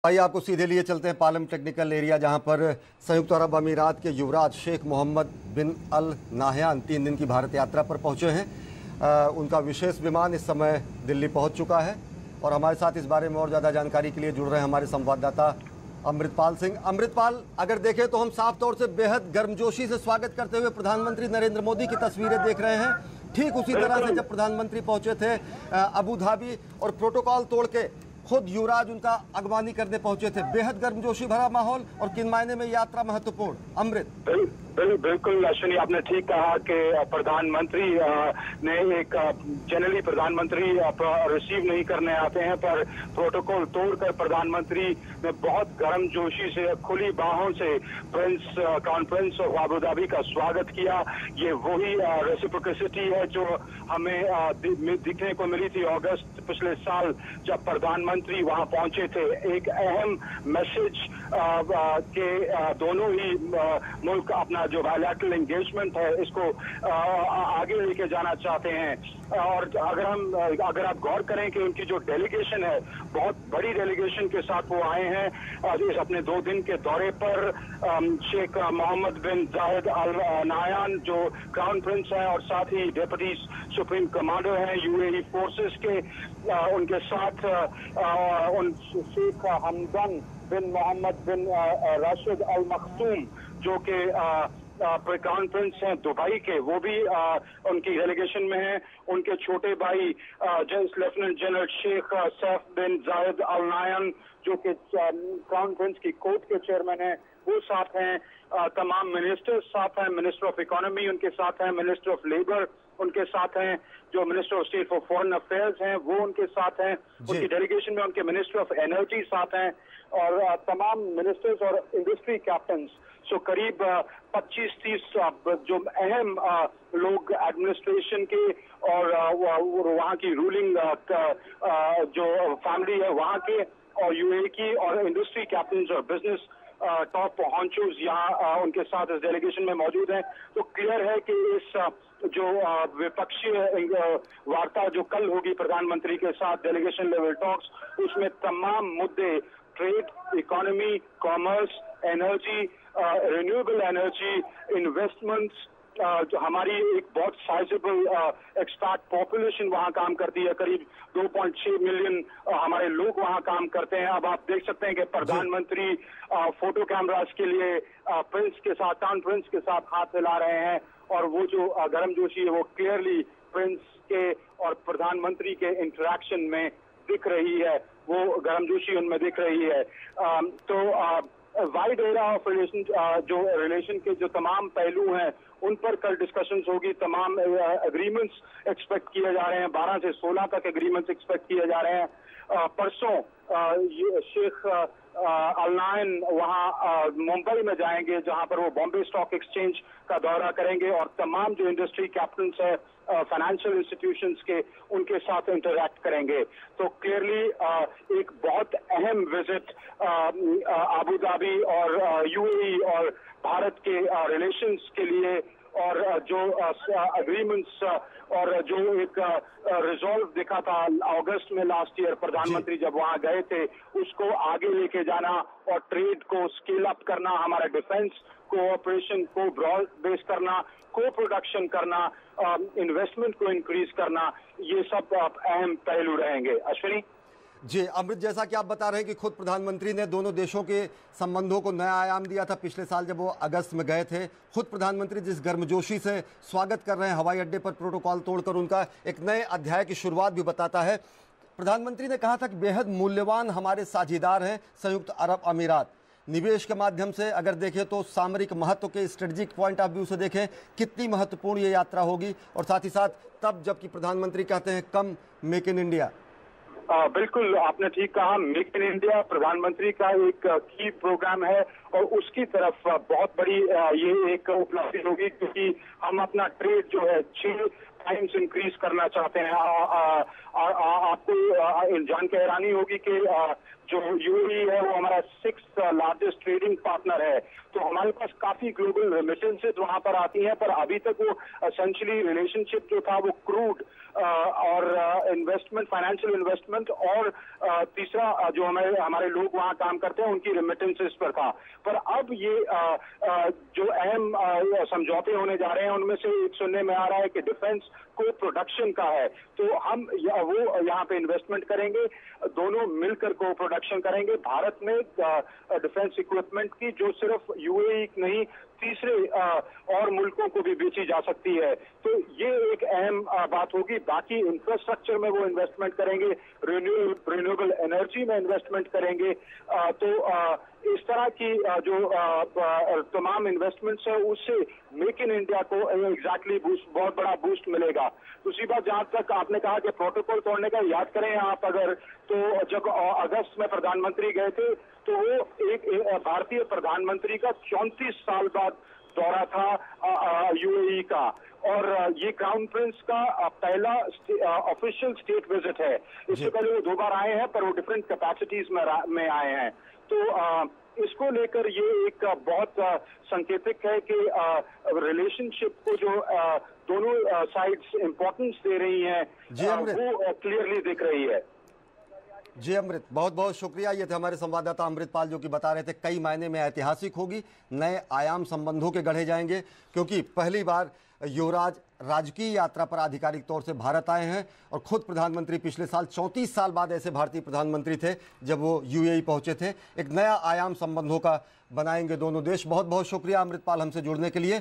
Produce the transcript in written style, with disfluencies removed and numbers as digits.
आइए आपको सीधे लिए चलते हैं पालम टेक्निकल एरिया, जहां पर संयुक्त अरब अमीरात के युवराज शेख मोहम्मद बिन अल नाहयान 3 दिन की भारत यात्रा पर पहुंचे हैं। उनका विशेष विमान इस समय दिल्ली पहुंच चुका है और हमारे साथ इस बारे में और ज़्यादा जानकारी के लिए जुड़ रहे हैं हमारे संवाददाता अमृतपाल सिंह। अमृतपाल, अगर देखें तो हम साफ तौर से बेहद गर्मजोशी से स्वागत करते हुए प्रधानमंत्री नरेंद्र मोदी की तस्वीरें देख रहे हैं। ठीक उसी तरह से जब प्रधानमंत्री पहुंचे थे अबू धाबी और प्रोटोकॉल तोड़ के खुद युवराज उनका अगवानी करने पहुंचे थे। बेहद गर्मजोशी भरा माहौल और किन मायने में यात्रा महत्वपूर्ण। अमृत। बिल्कुल अश्विनी, आपने ठीक कहा कि प्रधानमंत्री ने एक जनरली प्रधानमंत्री रिसीव नहीं करने आते हैं, पर प्रोटोकॉल तोड़कर प्रधानमंत्री ने बहुत गर्मजोशी से खुली बाहों से crown Prince of Abu Dhabi का स्वागत किया। ये वही रेसिप्रोसिटी है जो हमें दिखने को मिली थी अगस्त पिछले साल जब प्रधानमंत्री वहां पहुंचे थे। एक अहम मैसेज के दोनों ही मुल्क अपना जो बायलैटरल एंगेजमेंट है इसको आगे लेके जाना चाहते हैं। और अगर आप गौर करें कि उनकी जो डेलीगेशन है, बहुत बड़ी डेलीगेशन के साथ वो आए हैं इस अपने 2 दिन के दौरे पर। शेख मोहम्मद बिन जायद अल नाहयान जो क्राउन प्रिंस हैं और साथ ही डेप्यूटी सुप्रीम कमांडर हैं यूएई फोर्सेस के, उनके साथ उन शेख हमदन बिन मोहम्मद बिन राशिद अल मखतूम जो कि क्राउन प्रिंस हैं दुबई के, वो भी उनकी डेलीगेशन में हैं। उनके छोटे भाई लेफ्टिनेंट जनरल शेख सैफ बिन जायद अल नाहयान जो कि क्राउन प्रिंस की कोर्ट के चेयरमैन हैं, वो साथ हैं। तमाम मिनिस्टर्स साथ हैं। मिनिस्टर ऑफ इकोनॉमी उनके साथ हैं, मिनिस्टर ऑफ लेबर उनके साथ हैं, जो minister of state for foreign affairs हैं वो उनके साथ हैं। उनकी डेलीगेशन में उनके मिनिस्टर ऑफ एनर्जी साथ हैं और तमाम मिनिस्टर्स और इंडस्ट्री कैप्टन्स। सो करीब 25-30 जो अहम लोग एडमिनिस्ट्रेशन के और वहाँ की रूलिंग जो फैमिली है वहाँ के और यूएई की और इंडस्ट्री कैप्टन्स और बिजनेस टॉप हॉन्चोज यहाँ उनके साथ इस डेलीगेशन में मौजूद हैं। तो क्लियर है कि इस जो विपक्षीय वार्ता जो कल होगी प्रधानमंत्री के साथ डेलीगेशन लेवल टॉक्स, उसमें तमाम मुद्दे trade, economy, commerce, energy, renewable energy, investments, जो हमारी एक बहुत साइजेबल एक्सपैट पॉपुलेशन वहाँ काम करती है, करीब 2.6 मिलियन हमारे लोग वहाँ काम करते हैं। अब आप देख सकते हैं कि प्रधानमंत्री फोटो कैमरास के लिए प्रिंस के साथ, टाउन प्रिंस के साथ हाथ मिला रहे हैं और वो जो गर्मजोशी है वो क्लियरली प्रिंस के और प्रधानमंत्री के इंटरेक्शन में दिख रही है, वो गर्मजोशी उनमें दिख रही है। वाइड एरा ऑफ रिलेशन, जो रिलेशन के जो तमाम पहलू हैं उन पर कल डिस्कशंस होगी। तमाम एग्रीमेंट्स एक्सपेक्ट किए जा रहे हैं, 12 से 16 तक एग्रीमेंट्स एक्सपेक्ट किए जा रहे हैं। परसों शेख अल नाहयान वहाँ मुंबई में जाएंगे जहां पर वो बॉम्बे स्टॉक एक्सचेंज का दौरा करेंगे और तमाम जो इंडस्ट्री कैप्टन्स है फाइनेंशियल इंस्टीट्यूशंस के, उनके साथ इंटरैक्ट करेंगे। तो क्लियरली एक बहुत अहम विजिट अबू धाबी और यूएई और भारत के रिलेशंस के लिए और जो अग्रीमेंट्स और जो एक रिजॉल्व दिखा था अगस्त में लास्ट ईयर प्रधानमंत्री जब वहां गए थे, उसको आगे लेके जाना और ट्रेड को स्केल अप करना, हमारा डिफेंस कोऑपरेशन को ब्रॉड बेस करना, को प्रोडक्शन करना, इन्वेस्टमेंट को इंक्रीज करना, ये सब अहम पहलू रहेंगे। अश्विनी जी। अमृत, जैसा कि आप बता रहे हैं कि खुद प्रधानमंत्री ने दोनों देशों के संबंधों को नया आयाम दिया था पिछले साल जब वो अगस्त में गए थे। खुद प्रधानमंत्री जिस गर्मजोशी से स्वागत कर रहे हैं हवाई अड्डे पर प्रोटोकॉल तोड़कर, उनका एक नए अध्याय की शुरुआत भी बताता है। प्रधानमंत्री ने कहा था कि बेहद मूल्यवान हमारे साझेदार हैं संयुक्त अरब अमीरात। निवेश के माध्यम से अगर देखें तो सामरिक महत्व के स्ट्रेटेजिक पॉइंट ऑफ व्यू से देखें कितनी महत्वपूर्ण ये यात्रा होगी, और साथ ही साथ तब जबकि प्रधानमंत्री कहते हैं कम मेक इन इंडिया। बिल्कुल आपने ठीक कहा, मेक इन इंडिया प्रधानमंत्री का एक की प्रोग्राम है और उसकी तरफ बहुत बड़ी ये एक उपलब्धि होगी, क्योंकि हम अपना ट्रेड जो है टाइम्स इंक्रीज करना चाहते हैं। आपको जान के हैरानी होगी कि जो यूएई है वो हमारा 6th लार्जेस्ट ट्रेडिंग पार्टनर है, तो हमारे पास काफी ग्लोबल रेमिटेंसेज वहां पर आती हैं, पर अभी तक वो एसेंशियली रिलेशनशिप जो था वो क्रूड और इन्वेस्टमेंट, फाइनेंशियल इन्वेस्टमेंट और तीसरा जो हमारे लोग वहां काम करते हैं उनकी रेमिटेंसेज पर था। पर अब ये जो अहम समझौते होने जा रहे हैं उनमें से एक सुनने में आ रहा है कि डिफेंस को प्रोडक्शन का है, तो हम वो यहाँ पे इन्वेस्टमेंट करेंगे, दोनों मिलकर को प्रोडक्शन करेंगे भारत में डिफेंस इक्विपमेंट की, जो सिर्फ यूएई नहीं तीसरे और मुल्कों को भी बेची जा सकती है। तो ये एक अहम बात होगी। बाकी इंफ्रास्ट्रक्चर में वो इन्वेस्टमेंट करेंगे, रिन्यूएबल एनर्जी में इन्वेस्टमेंट करेंगे। तो इस तरह की जो तमाम इन्वेस्टमेंट्स है उससे मेक इन इंडिया को एग्जैक्टली बहुत बड़ा बूस्ट मिलेगा। दूसरी बात, जहां तक आपने कहा कि प्रोटोकॉल तोड़ने का, याद करें आप अगर, तो जब अगस्त में प्रधानमंत्री गए थे तो वो एक भारतीय प्रधानमंत्री का 34 साल बाद दौरा था यूएई का, और ये क्राउन प्रिंस का पहला ऑफिशियल स्टेट विजिट है। इससे पहले वो 2 बार आए हैं, पर वो डिफरेंट कैपेसिटीज में आए हैं। तो इसको लेकर ये एक बहुत संकेतिक है कि रिलेशनशिप को जो दोनों साइड्स इंपॉर्टेंस दे रही हैं वो क्लियरली दिख रही है। जी अमृत, बहुत बहुत शुक्रिया। ये थे हमारे संवाददाता अमृतपाल जो कि बता रहे थे कई मायने में ऐतिहासिक होगी, नए आयाम संबंधों के गढ़े जाएंगे, क्योंकि पहली बार युवराज राजकीय यात्रा पर आधिकारिक तौर से भारत आए हैं, और खुद प्रधानमंत्री पिछले साल 34 साल बाद ऐसे भारतीय प्रधानमंत्री थे जब वो यूएई पहुंचे थे। एक नया आयाम संबंधों का बनाएंगे दोनों देश। बहुत बहुत शुक्रिया अमृतपाल हमसे जुड़ने के लिए।